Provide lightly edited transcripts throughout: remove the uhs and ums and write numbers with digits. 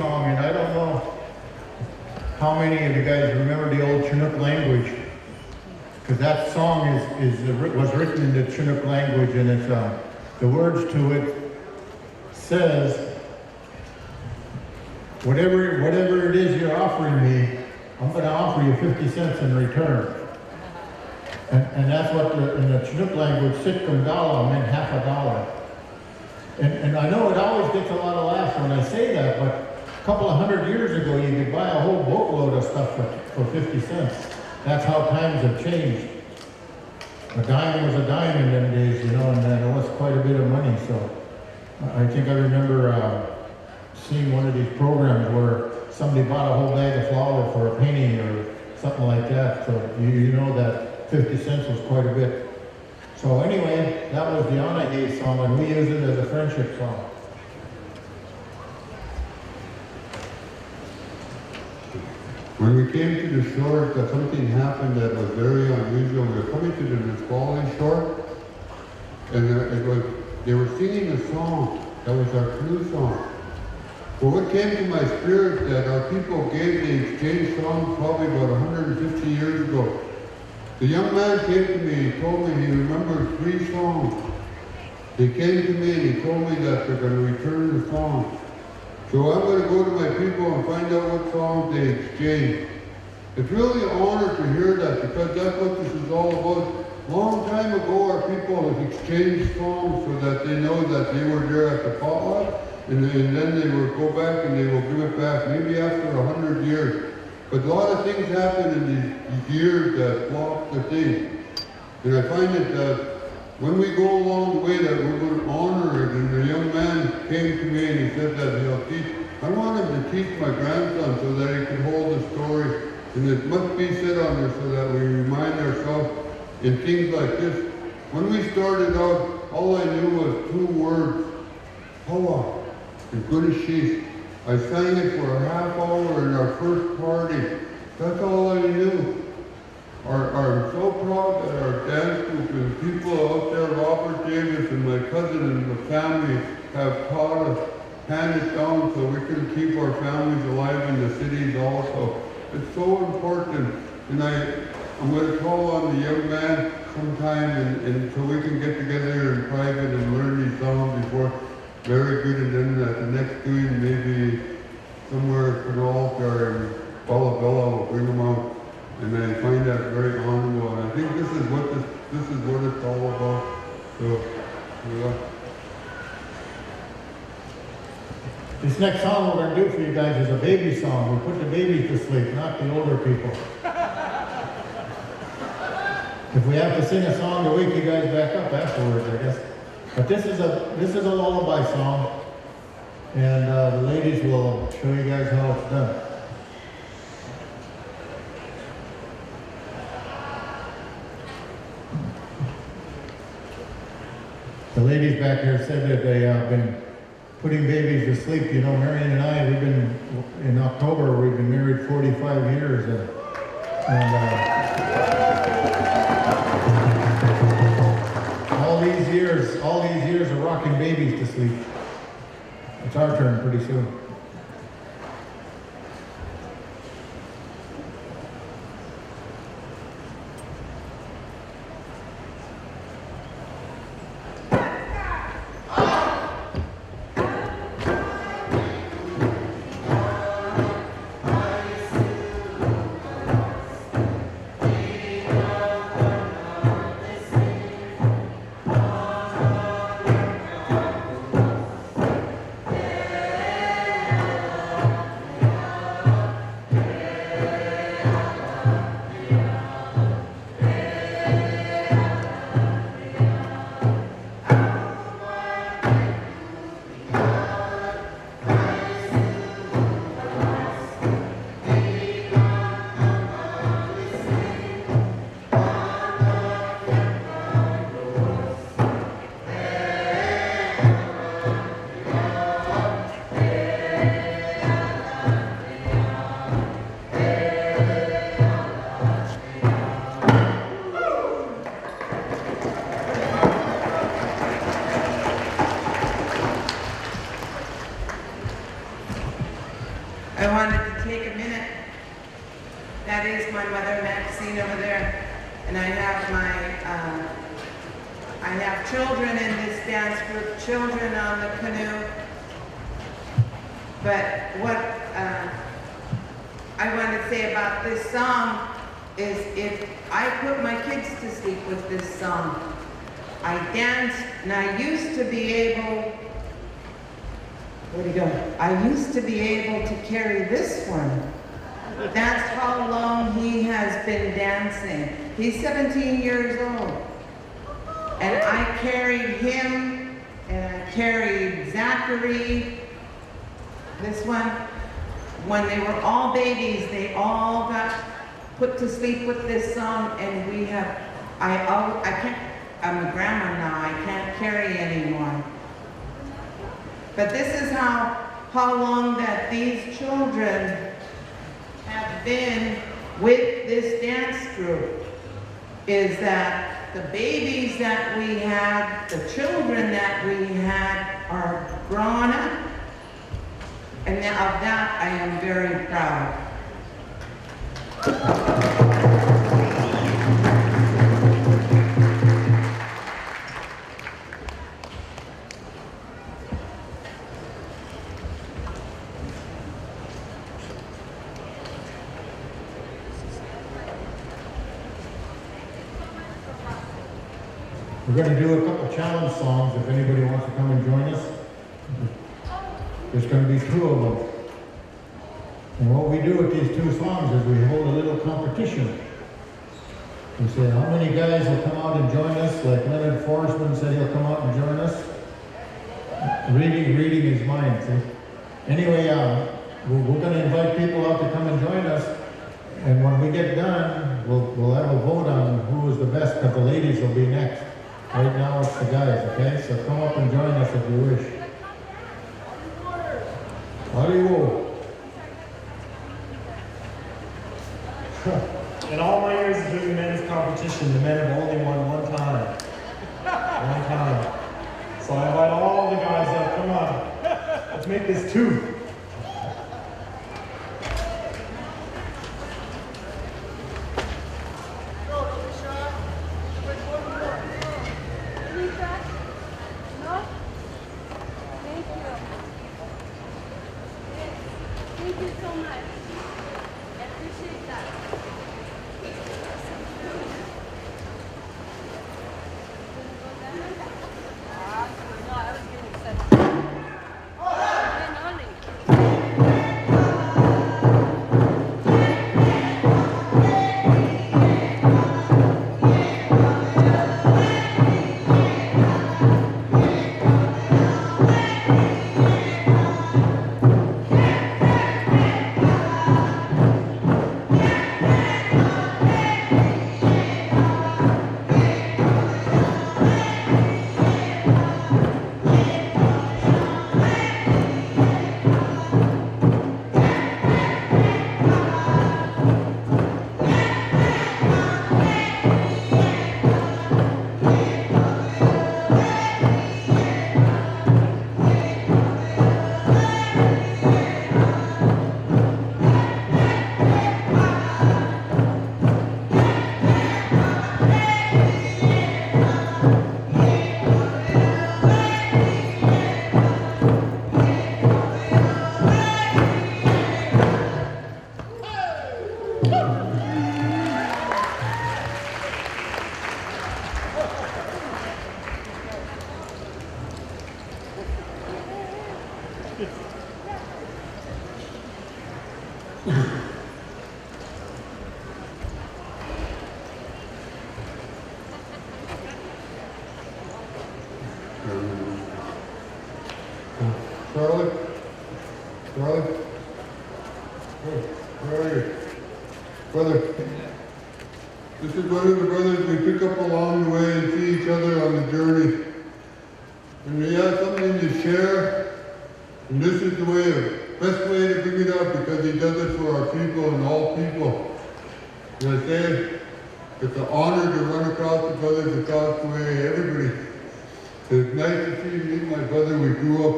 song, and I don't know how many of you guys remember the old Chinook language, because that song was written in the Chinook language, and it's the words to it says, whatever it is you're offering me, I'm going to offer you 50 cents in return. And that's what in the Chinook language, Sitkum Dollar meant half a dollar. And I know it always gets a lot of laughs when I say that, but a couple of 100 years ago, you could buy a whole boatload of stuff for 50 cents. That's how times have changed. A dime was a dime in them days, you know, and it was quite a bit of money. So I think I remember seeing one of these programs where somebody bought a whole bag of flour for a penny or something like that. So you know that 50 cents was quite a bit. So anyway, that was the Anahe song, and we use it as a friendship song. When we came to the shore, something happened that was very unusual. We were coming to the Nisqually shore, and they were singing a song. That was our canoe song. But what came to my spirit that our people gave the exchange song probably about 150 years ago. The young man came to me, he told me he remembered 3 songs. He came to me and he told me that they're going to return the song. So I'm going to go to my people and find out what songs they exchanged. It's really an honor to hear that, because that's what this is all about. Long time ago, our people have exchanged songs so that they know that they were there at the potluck, and then they will go back and they will give it back, maybe after 100 years. But a lot of things happen in these years that block the thing. And I find that when we go along the way that we're going to honor it, and the young man came to me and he said that he'll teach, I want him to teach my grandson so that he can hold the story. And it must be said on there so that we remind ourselves in things like this. When we started out, all I knew was 2 words, Hoa and Gunashis. I sang it for a half hour in our first party. That's all I knew. I'm so proud that our dance group and people out there, Robert Davis and my cousin and the family, have taught us, hand it down so we can keep our families alive in the cities also. It's so important. And I'm going to call on the young man sometime and so we can get together in private and learn these songs before. Very good, and then at the next doing, maybe somewhere at Canoe or Bella will bring them out, and I find that very honorable. And I think this is what it's all about. So, yeah. This next song we're going to do for you guys is a baby song. We put the babies to sleep, not the older people. If we have to sing a song to wake you guys back up afterwards, I guess. But this is a lullaby song, and the ladies will show you guys how it's done. The ladies back here said that they have been putting babies to sleep. You know, Marion and I, in October, we've been married 45 years, all these years of rocking babies to sleep. It's our turn pretty soon. I wanted to take a minute. That is my mother, Maxine, over there. And I have children in this dance group, children on the canoe. But what I want to say about this song is if I put my kids to sleep with this song, I danced and I used to be able, where'd he go? I used to be able to carry this one. That's how long he has been dancing. He's 17 years old. And I carried him, and I carried Zachary, this one. When they were all babies, they all got put to sleep with this song, and we have, I can't, I'm a grandma now, I can't carry anymore. But this is how long that these children have been with this dance group, is that the babies that we had, the children that we had are grown up, and of that I am very proud. We're going to do a couple challenge songs if anybody wants to come and join us. There's going to be 2 of them. And what we do with these 2 songs is we hold a little competition. We say, how many guys will come out and join us? Like Leonard Forsman said he'll come out and join us. Reading his mind, see? Anyway, we're going to invite people out to come and join us. And when we get done, we'll have a vote on who is the best, because the ladies will be next. Right now it's the guys, okay? So come up and join us if you wish. Howdy-whoa. In all my years of doing men's competition, the men have only won one time. One time. So I invite all the guys up, come on. Let's make this 2. Charlie? Charlie? Hey, where are you? Brother, this is one of the brothers we pick up along the way and see each other on the journey. And we have something to share, and this is the best way to bring it up, because he does it for our people and all people. And I say, it's an honor to run across the brothers across the way, everybody. It's nice to see you meet my brother. We grew up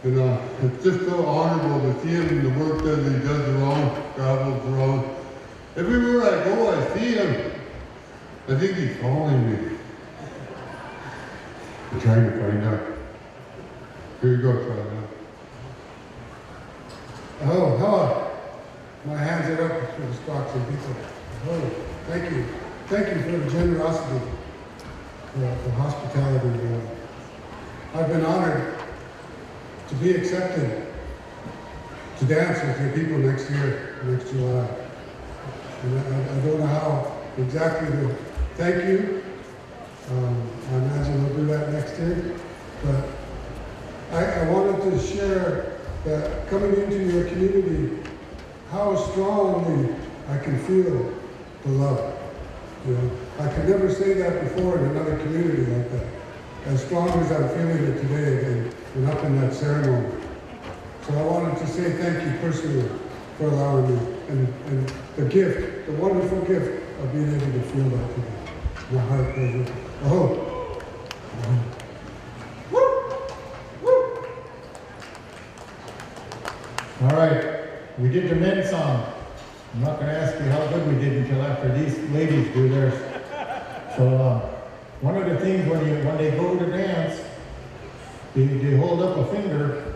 It's just so honorable to see him, the work that he does around, travels around. Everywhere I go, I see him. I think he's calling me. I'm trying to find out. Here you go, Charlie. Oh, hello. My hands are up for the Squaxin people. Oh, thank you. Thank you for the generosity, the hospitality. I've been honored to be accepted to dance with your people next year, next July. And I don't know how exactly to thank you. I imagine we'll do that next year. But I wanted to share that coming into your community, how strongly I can feel the love. I could never say that before in another community like that. As strong as I'm feeling it today and up in that ceremony. So I wanted to say thank you personally for allowing me and the gift, the wonderful gift of being able to feel that today. My heart pleasure. Oh. All right, we did the men's song. I'm not going to ask you how good we did until after these ladies do theirs. So one of the things when they go to dance, they hold up a finger,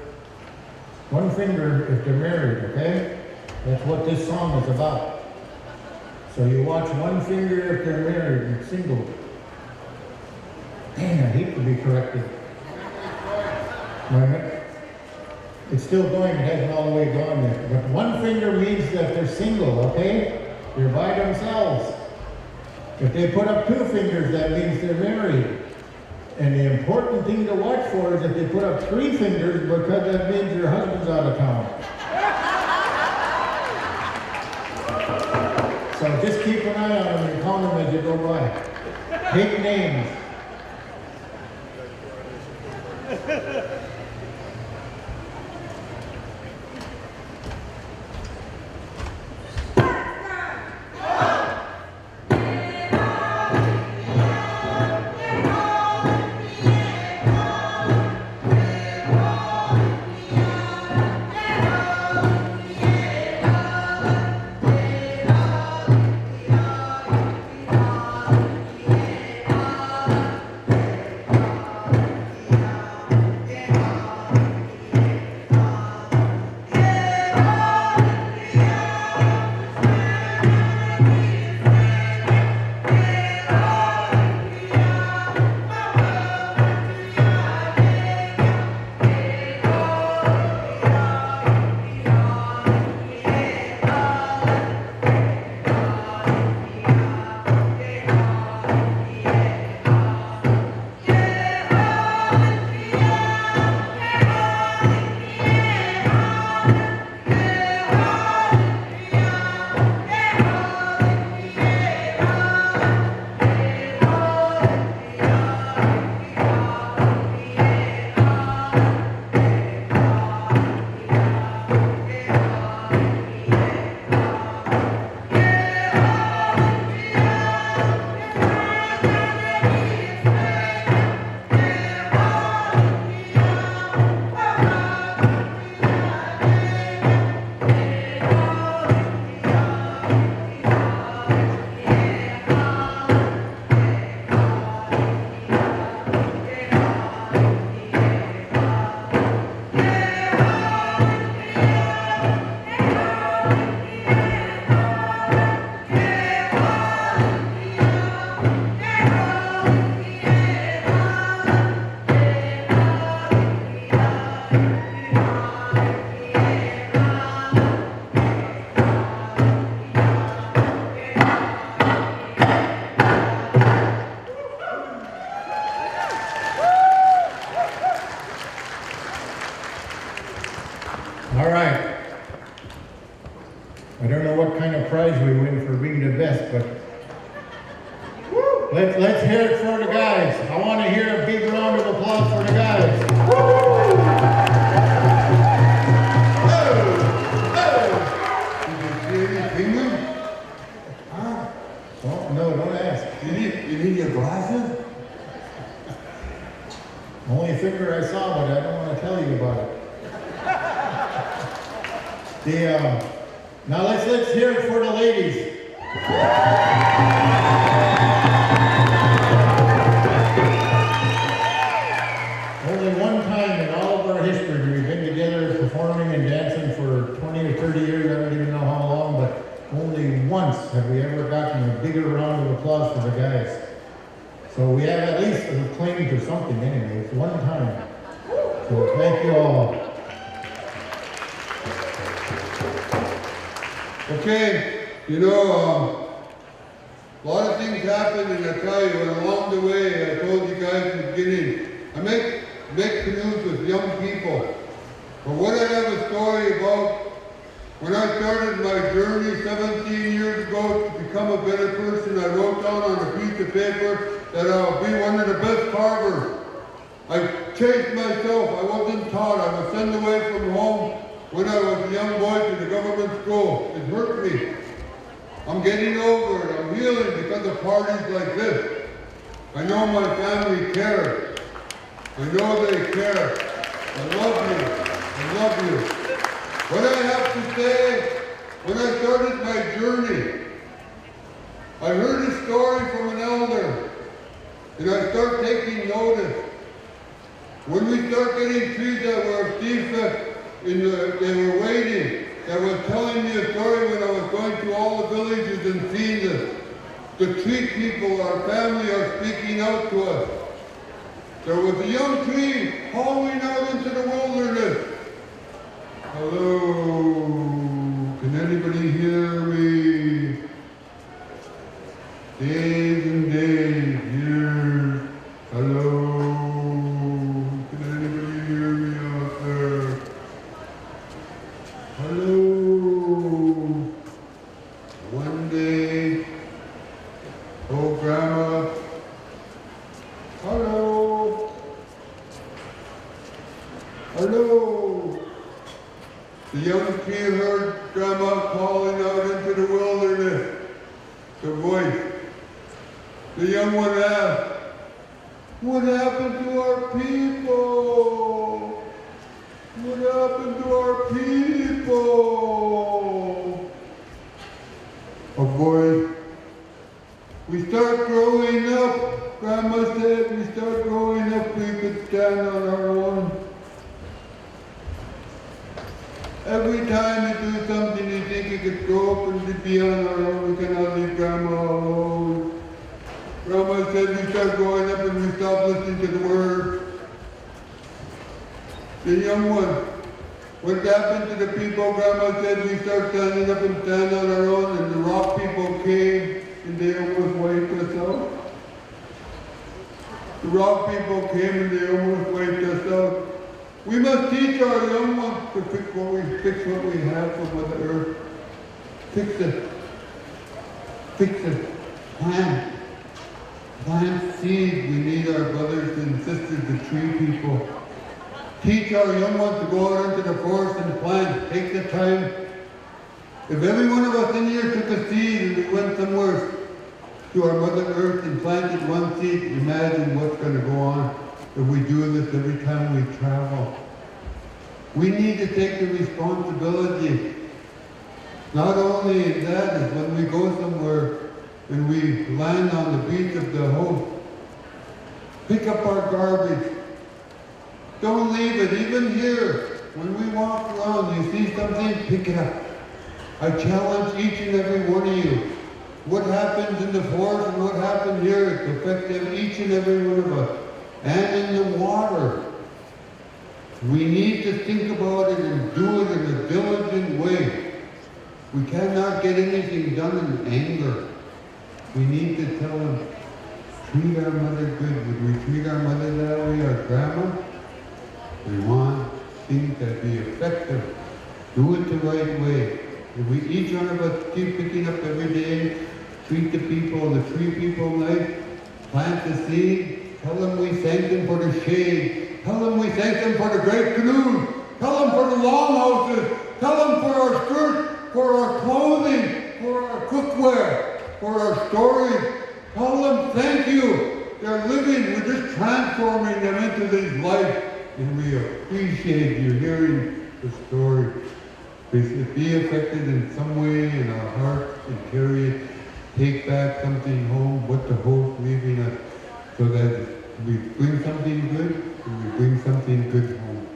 one finger if they're married, okay? That's what this song is about. So you watch one finger if they're married and single. Dang, I hate to be corrected. It's still going, it hasn't all the way gone yet. But one finger means that they're single, okay? They're by themselves. If they put up two fingers, that means they're married. And the important thing to watch for is if they put up three fingers, because that means your husband's out of town. So just keep an eye on them and count them as you go by. Take names. All right. I don't know what kind of prize we win for being the best, but let's hear it for the guys. I want to hear a big round of applause for the guys. Did you see any finger? Huh? Oh, no, don't ask. You need your glasses? Only finger I saw, but I don't want to tell you about it. Now let's hear it for the ladies. Only one time in all of our history we've been together performing and dancing for 20 or 30 years, I don't even know how long, but only once have we ever gotten a bigger round of applause for the guys. So we have at least a claim to something anyway. It's one time. So thank you all. Okay, you know, a lot of things happen, and I tell you, and along the way, I told you guys in the beginning, I make canoes with young people. But what I have a story about, when I started my journey 17 years ago to become a better person, I wrote down on a piece of paper that I'll be one of the best carvers. I chased myself, I wasn't taught, I was sent away from home when I was a young boy to the government school. It hurt me. I'm getting over it, I'm healing because of parties like this. I know my family cares. I know they care. I love you. I love you. What I have to say, when I started my journey, I heard a story from an elder, and I start taking notice. When we start getting trees that were defect, they were waiting, that was telling me a story when I was going to all the villages and seeing this. The tree people, our family, are speaking out to us. There was a young tree hauling out into the wilderness. Hello, can anybody hear me? Days and days, years, hello. Can anybody hear me out there? Hello. One day, oh grandma, hello. Hello. The young tree heard grandma calling out into the wilderness. The voice. The young one asked, what happened to our people? What happened to our people? A voice. We start growing up. Grandma said we start growing up, we could stand on our own. Every time you do something you think you could grow up and be on our own, we cannot leave Grandma alone. Grandma said we start growing up and we stop listening to the word. The young one, what happened to the people? Grandma said we start standing up and stand on our own, and the rock people came and they almost wiped us out. The rock people came and they almost wiped us out. We must teach our young ones to fix what we have from Mother Earth. Fix it. Fix it. Plant. Plant seed. We need our brothers and sisters, the tree people. Teach our young ones to go out into the forest and plant. Take the time. If every one of us in here took a seed and we went somewhere to our Mother Earth and planted one seed, imagine what's going to go on if we do this every time we travel. We need to take the responsibility. Not only is that, is when we go somewhere and we land on the beach of the host, pick up our garbage. Don't leave it. Even here, when we walk around, you see something, pick it up. I challenge each and every one of you. What happens in the forest and what happens here, it affects each and every one of us. And in the water. We need to think about it and do it in a diligent way. We cannot get anything done in anger. We need to tell them, treat our mother good. Would we treat our mother that way, our grandma? We want things that be effective. Do it the right way. If we, each one of us, keep picking up every day, treat the people, the tree people nice, plant the seed, tell them we thank them for the shade, tell them we thank them for the great canoes, tell them for the longhouses, tell them for our skirts, for our clothing, for our cookware, for our stories. Tell them thank you. They're living, we're just transforming them into this life. And we appreciate you hearing the story. be affected in some way in our hearts and carry it, take back something home, what the host leaving us, so that we bring something good and we bring something good home.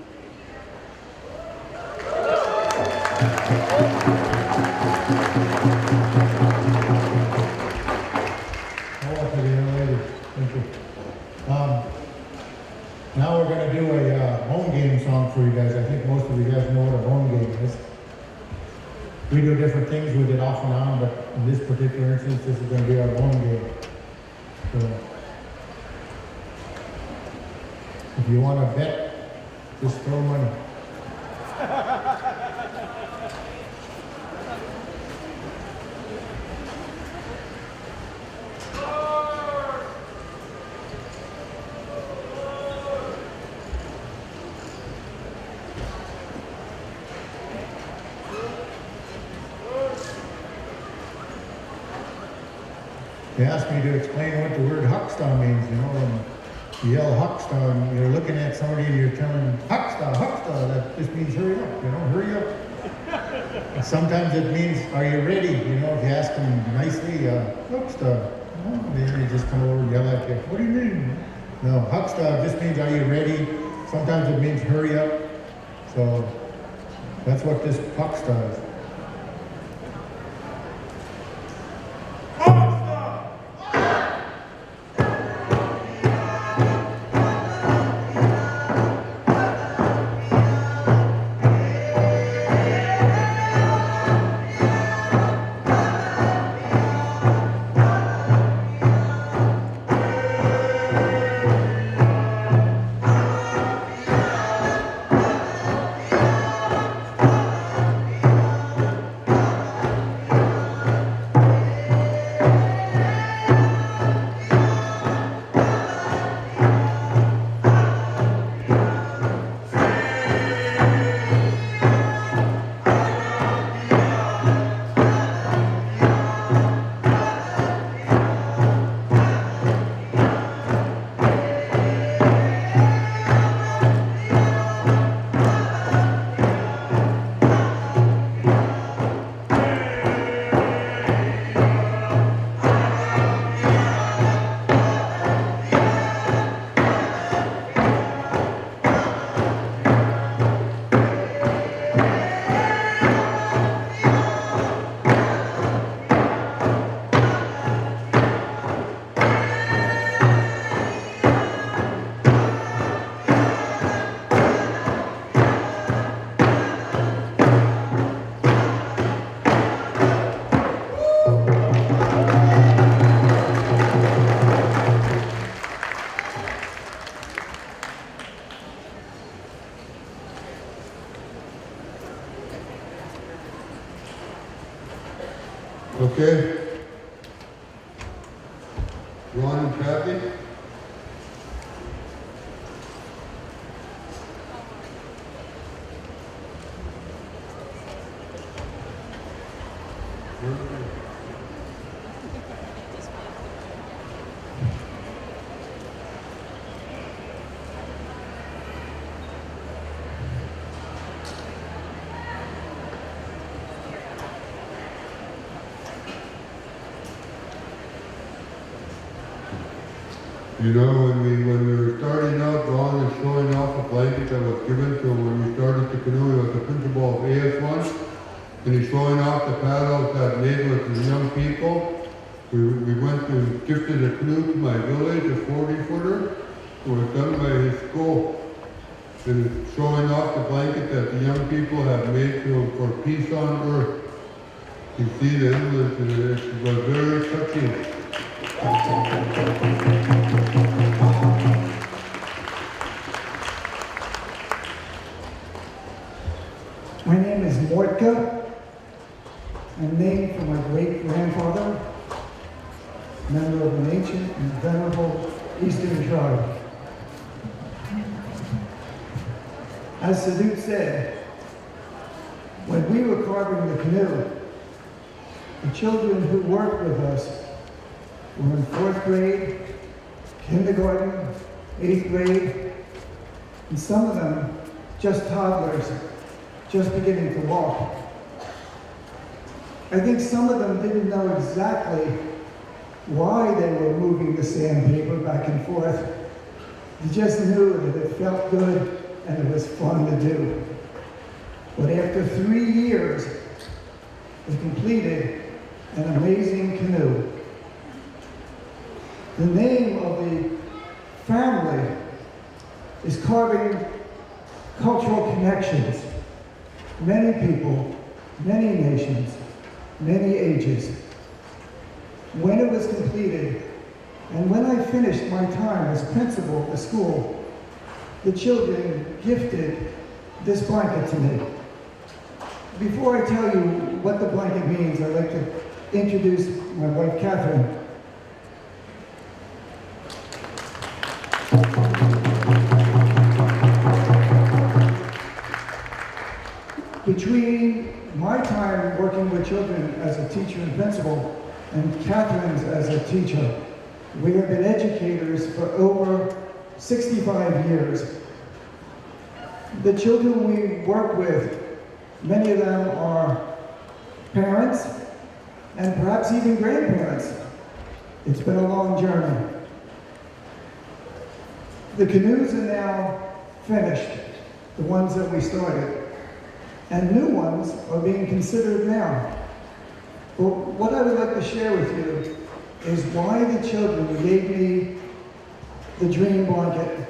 I'll take it later. Thank you. Now we're going to do a home game song for you guys. I think most of you guys know what a home game is. We do different things with it off and on, but in this particular instance, this is going to be our home game. So, if you want to bet, just throw money. They asked me to explain what the word huckstah means, you know, when you yell huckstah and you're looking at somebody and you're telling huckstah, huckstah, that just means hurry up, you know, hurry up. And sometimes it means, are you ready? You know, if you ask them nicely, huckstah, they just come over and yell at you, what do you mean? No, huckstah just means, are you ready? Sometimes it means hurry up. So that's what this huckstah is. Okay? Ron and Kathy? You know, when we were starting out, Ron was showing off a blanket that was given to him when we started the canoe. He was the principal of AS1, and he's showing off the paddles that made with the young people. We went to gifted a canoe to my village, a 40-footer. It was done by his school. And it's showing off the blanket that the young people have made for peace on earth. You see the endless, and it was very touching. My name is Mortka. I'm named for my great-grandfather, member of an ancient and venerable Eastern tribe. As Sadut said, when we were carving the canoe, the children who worked with us were in 4th grade, kindergarten, 8th grade, and some of them just toddlers just beginning to walk. I think some of them didn't know exactly why they were moving the sandpaper back and forth. They just knew that it felt good and it was fun to do. But after 3 years, they completed an amazing canoe. The name of the family is carving cultural connections. Many people, many nations, many ages. When it was completed, and when I finished my time as principal of the school, the children gifted this blanket to me. Before I tell you what the blanket means, I'd like to introduce my wife, Catherine. Between my time working with children as a teacher and principal and Catherine's as a teacher, we have been educators for over 65 years. The children we work with, many of them are parents and perhaps even grandparents. It's been a long journey. The canoes are now finished, the ones that we started, and new ones are being considered now. But what I would like to share with you is why the children gave me the dream blanket.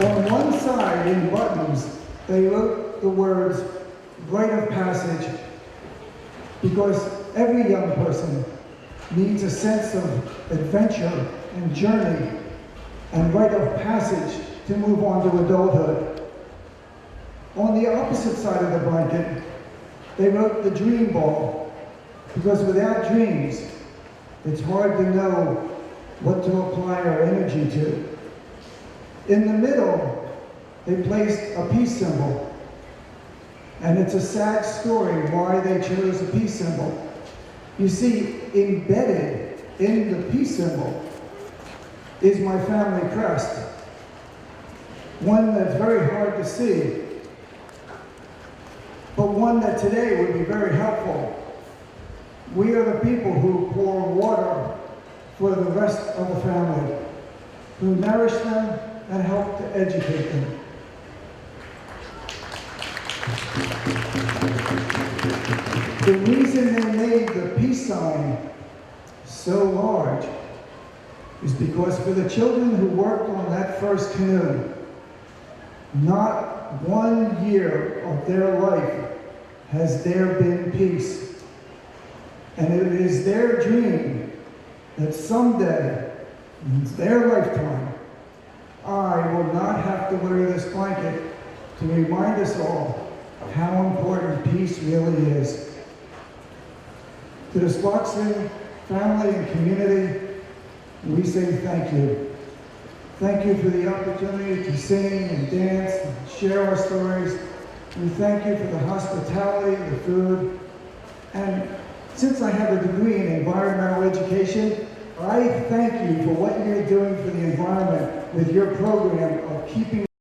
On one side, in buttons, they wrote the words, rite of passage, because every young person needs a sense of adventure and journey and rite of passage to move on to adulthood. On the opposite side of the blanket, they wrote the dream ball, because without dreams, it's hard to know what to apply our energy to. In the middle, they placed a peace symbol, and it's a sad story why they chose a peace symbol. You see, embedded in the peace symbol is my family crest, one that's very hard to see, but one that today would be very helpful. We are the people who pour water for the rest of the family, who nourish them and help to educate them. The reason they made the peace sign so large is because for the children who worked on that first canoe, not 1 year of their life has there been peace. And it is their dream that someday, in their lifetime, I will not have to wear this blanket to remind us all how important peace really is. To the Squaxin family and community, we say thank you. Thank you for the opportunity to sing and dance and share our stories. We thank you for the hospitality, the food, and since I have a degree in environmental education, I thank you for what you're doing for the environment with your program of keeping